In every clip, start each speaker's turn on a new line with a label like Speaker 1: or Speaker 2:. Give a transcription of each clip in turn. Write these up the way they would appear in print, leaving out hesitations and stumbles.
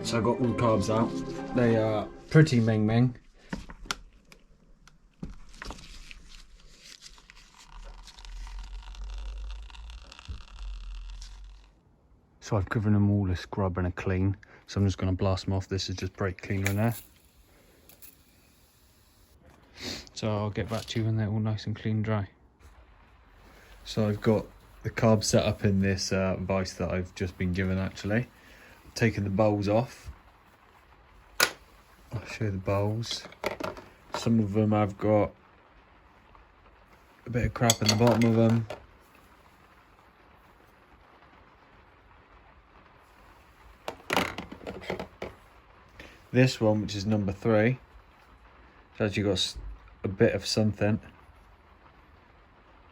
Speaker 1: So I got all the carbs out. They are pretty ming. So I've given them all a scrub and a clean. So I'm just going to blast them off. This is just brake cleaner in there. So I'll get back to you when they're all nice and clean and dry. So I've got the carb set up in this vise that I've just been given actually. I've taken the bowls off. I'll show you the bowls. Some of them I've got a bit of crap in the bottom of them. This one, which is number 3, it's actually got a bit of something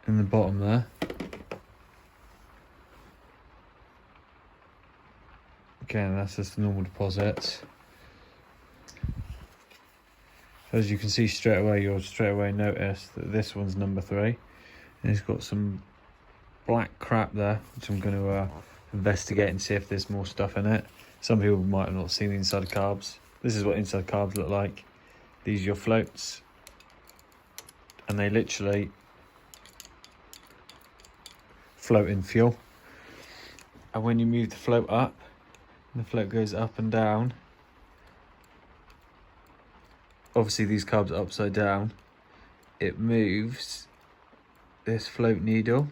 Speaker 1: in the bottom there. Again, that's just the normal deposits. As you can see straight away, you'll straight away notice that this one's number 3. And it's got some black crap there, which I'm going to investigate and see if there's more stuff in it. Some people might have not seen the inside of carbs. This is what inside carbs look like. These are your floats. And they literally float in fuel. And when you move the float up, the float goes up and down. Obviously these carbs are upside down. It moves this float needle.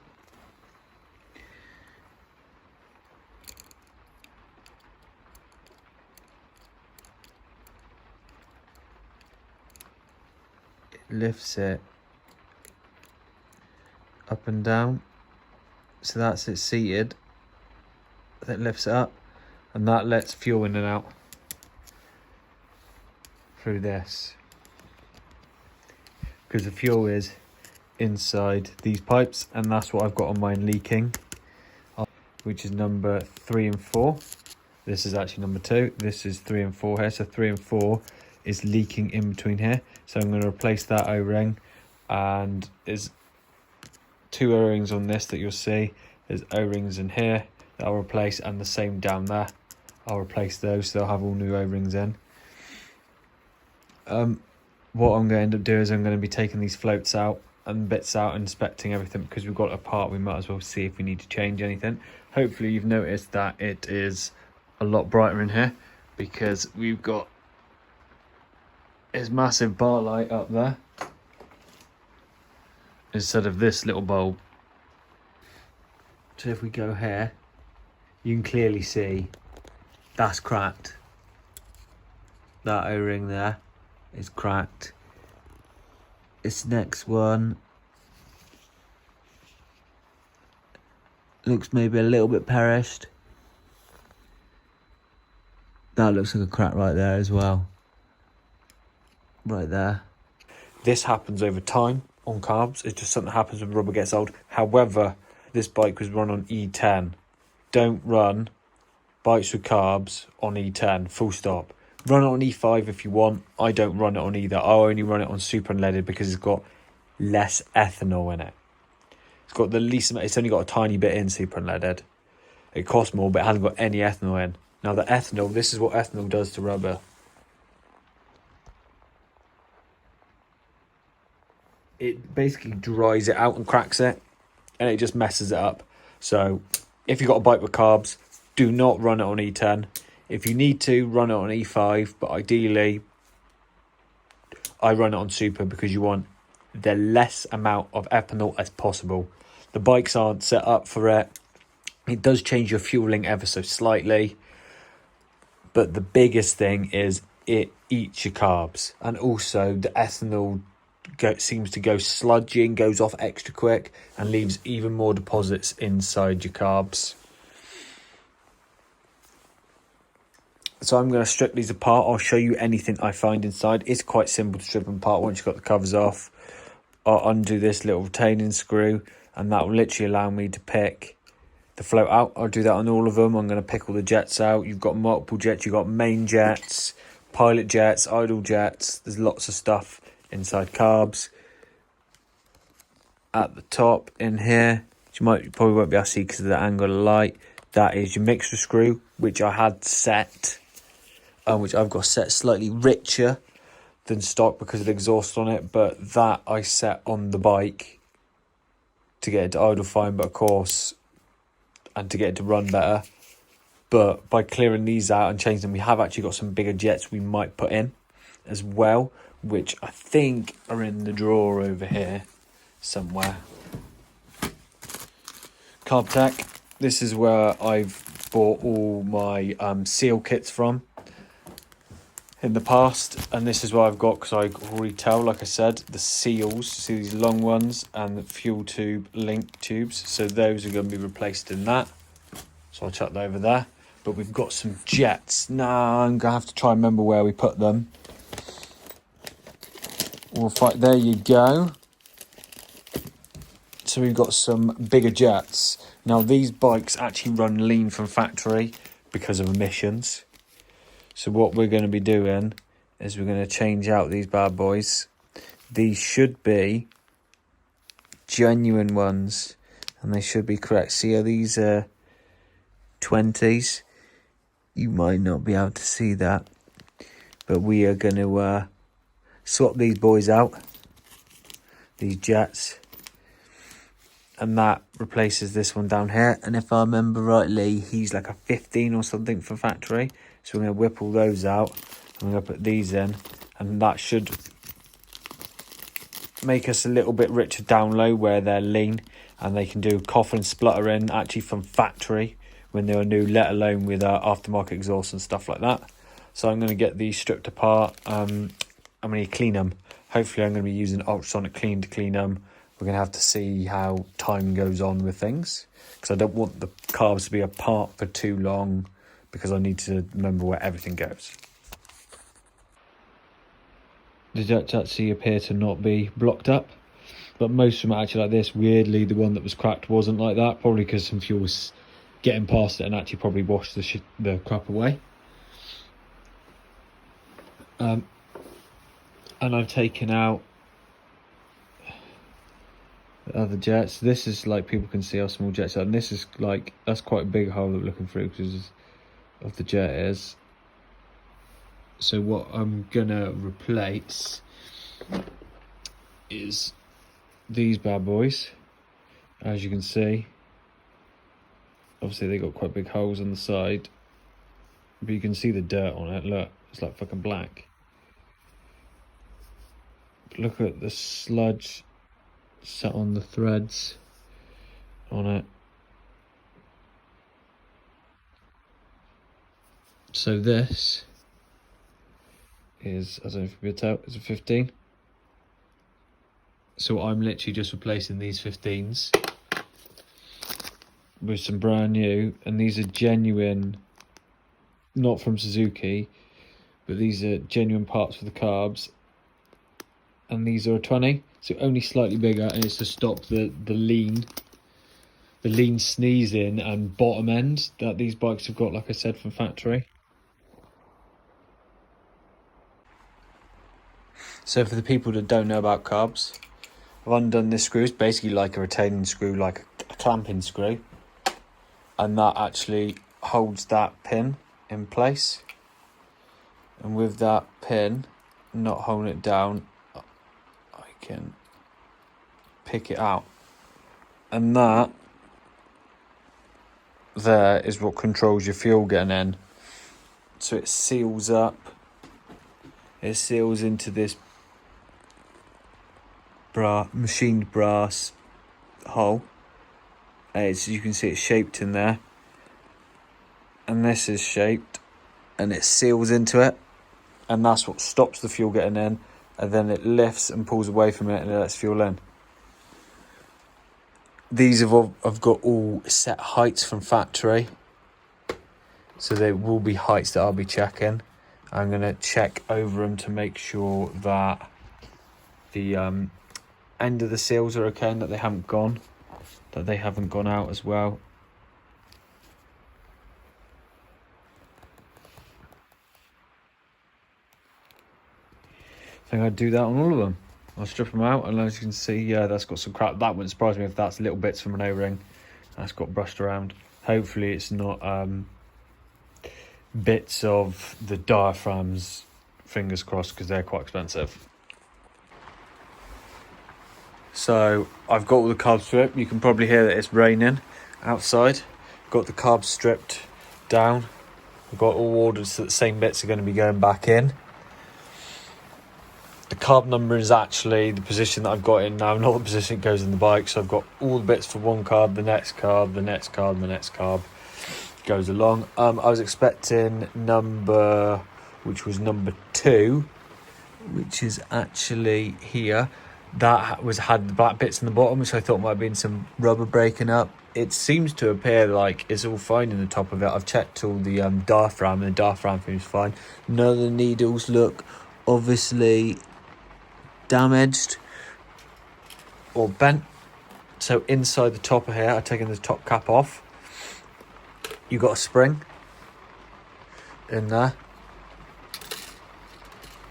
Speaker 1: It lifts it up and down. So that's it seated. That lifts it up and that lets fuel in and out through this, because the fuel is inside these pipes, and that's what I've got on mine leaking, which is number 3 and 4. This is actually number 2. This is 3 and 4 here. So 3 and 4 is leaking in between here. So I'm going to replace that O-ring, and there's 2 O-rings on this that you'll see. There's O-rings in here that I'll replace, and the same down there. I'll replace those, so they'll have all new O-rings in. What I'm going to end up doing is I'm going to be taking these floats out and bits out and inspecting everything, because we've got a part. We might as well see if we need to change anything. Hopefully you've noticed that it is a lot brighter in here, because we've got this massive bar light up there instead of this little bulb. So if we go here, you can clearly see that's cracked. That O-ring there is cracked. This next one looks maybe a little bit perished. That looks like a crack right there as well. Right there. This happens over time on carbs. It's just something that happens when rubber gets old. However, this bike was run on E10. Don't run bikes with carbs on E10, full stop. Run it on E5 if you want. I don't run it on either. I only run it on super unleaded because it's got less ethanol in it. It's got the least amount. It's only got a tiny bit in super unleaded. It costs more, but it hasn't got any ethanol in. Now the ethanol, this is what ethanol does to rubber. It basically dries it out and cracks it, and it just messes it up. So if you've got a bike with carbs, do not run it on E10. If you need to, run it on E5, but ideally I run it on super, because you want the less amount of ethanol as possible. The bikes aren't set up for it. It does change your fueling ever so slightly, but the biggest thing is it eats your carbs, and also the ethanol seems to go sludgy and goes off extra quick and leaves even more deposits inside your carbs. So I'm going to strip these apart. I'll show you anything I find inside. It's quite simple to strip them apart once you've got the covers off. I'll undo this little retaining screw, and that will literally allow me to pick the float out. I'll do that on all of them. I'm going to pick all the jets out. You've got multiple jets. You've got main jets, pilot jets, idle jets. There's lots of stuff inside carbs. At the top in here, which you probably won't be able to see because of the angle of the light, that is your mixture screw, which I had set which I've got set slightly richer than stock because of the exhaust on it, but that I set on the bike to get it to idle fine, but of course, and to get it to run better. But by clearing these out and changing them, we have actually got some bigger jets we might put in as well, which I think are in the drawer over here somewhere. Carb Tech, this is where I've bought all my seal kits from in the past, and this is what I've got because I can already tell, like I said, the seals, see these long ones, and the fuel tube link tubes, so those are going to be replaced in that, so I'll chuck that over there. But we've got some jets. Now I'm going to have to try and remember where we put them. We'll fight. There you go. So we've got some bigger jets. Now these bikes actually run lean from factory because of emissions. So what we're going to be doing is we're going to change out these bad boys. These should be genuine ones, and they should be correct. See how these are 20s? You might not be able to see that, but we are going to swap these boys out, these jets, and that replaces this one down here. And if I remember rightly, he's like a 15 or something for factory. So we're going to whip all those out, and we're going to put these in, and that should make us a little bit richer down low where they're lean, and they can do cough and spluttering actually from factory when they were new, let alone with aftermarket exhaust and stuff like that. So I'm going to get these stripped apart. I'm going to clean them. Hopefully I'm going to be using ultrasonic clean to clean them. We're going to have to see how time goes on with things, because I don't want the carbs to be apart for too long, because I need to remember where everything goes. The jets actually appear to not be blocked up, but most of them are actually like this. Weirdly, the one that was cracked wasn't like that, probably because some fuel was getting past it and actually probably washed the crap away. And I've taken out the other jets. This is like, people can see how small jets are, and this is like, that's quite a big hole that we're looking through because of the jet is. So what I'm gonna replace is these bad boys. As you can see, obviously they got quite big holes on the side, but you can see the dirt on it. Look, it's like fucking black. Look at the sludge set on the threads on it. So this is, I don't know if you'll be able to tell, it's a 15. So I'm literally just replacing these 15s with some brand new, and these are genuine, not from Suzuki, but these are genuine parts for the carbs, and these are a 20, so only slightly bigger, and it's to stop the lean sneezing and bottom end that these bikes have got, like I said, from factory. So for the people that don't know about carbs, I've undone this screw. It's basically like a retaining screw, like a clamping screw, and that actually holds that pin in place. And with that pin not holding it down, I can pick it out, and that there is what controls your fuel getting in. So it seals up, it seals into this machined brass hole. As you can see, it's shaped in there, and this is shaped, and it seals into it, and that's what stops the fuel getting in, and then it lifts and pulls away from it and it lets fuel in. These have got all set heights from factory, so they will be heights that I'll be checking. I'm going to check over them to make sure that the end of the seals are okay and that they haven't gone out as well. I think I'd do that on all of them. I'll strip them out, and as you can see, yeah, that's got some crap. That wouldn't surprise me if that's little bits from an O-ring that's got brushed around. Hopefully it's not bits of the diaphragms, fingers crossed, because they're quite expensive. So I've got all the carbs stripped. You can probably hear that it's raining outside. Got the carbs stripped down. I've got all ordered so that the same bits are going to be going back in. The carb number is actually the position that I've got in now, not the position it goes in the bike. So I've got all the bits for one carb, the next carb, the next carb, the next carb goes along. I was expecting which was number 2, which is actually here. That had the black bits in the bottom, which I thought might have been some rubber breaking up. It seems to appear like it's all fine in the top of it. I've checked all the diaphragm, and the diaphragm seems fine. None of the needles look obviously damaged or bent. So inside the top of here, I've taken the top cap off. You got a spring in there,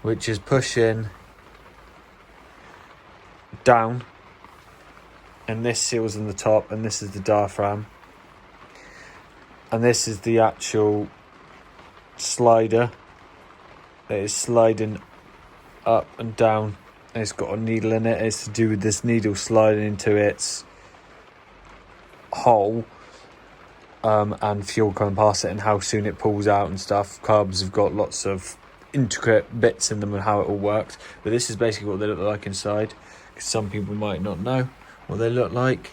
Speaker 1: which is pushing down, and this seals in the top, and this is the diaphragm, and this is the actual slider that is sliding up and down, and it's got a needle in it. It's to do with this needle sliding into its hole, and fuel coming past it and how soon it pulls out and stuff. Carbs have got lots of intricate bits in them and how it all works, but this is basically what they look like inside, because some people might not know what they look like.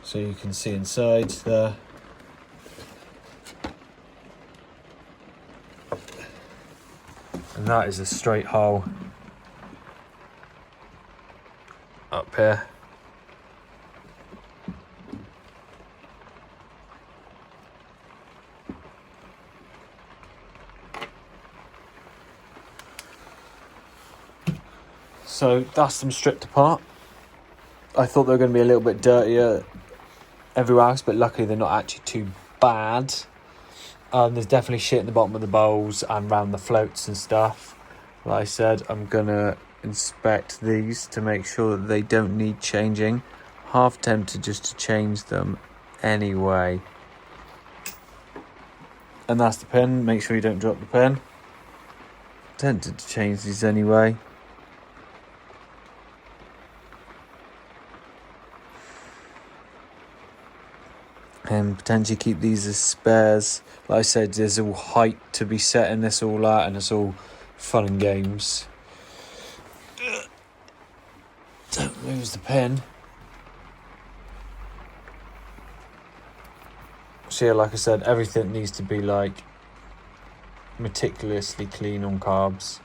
Speaker 1: So you can see inside there. And that is a straight hole up here. So that's them stripped apart. I thought they were going to be a little bit dirtier everywhere else, but luckily they're not actually too bad. There's definitely shit in the bottom of the bowls and around the floats and stuff. Like I said, I'm going to inspect these to make sure that they don't need changing. Half tempted just to change them anyway. And that's the pin. Make sure you don't drop the pin. Tempted to change these anyway. And potentially keep these as spares. Like I said, there's all height to be setting this all at, and it's all fun and games. Don't lose the pin. So yeah, like I said, everything needs to be like meticulously clean on carbs.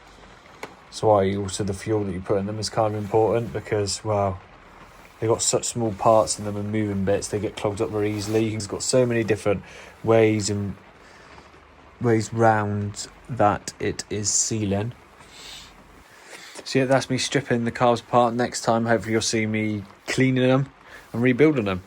Speaker 1: So why also the fuel that you put in them is kind of important, because wow, they've got such small parts in them and moving bits, they get clogged up very easily. It's got so many different ways round that it is sealing. So yeah, that's me stripping the carbs apart. Next time, hopefully you'll see me cleaning them and rebuilding them.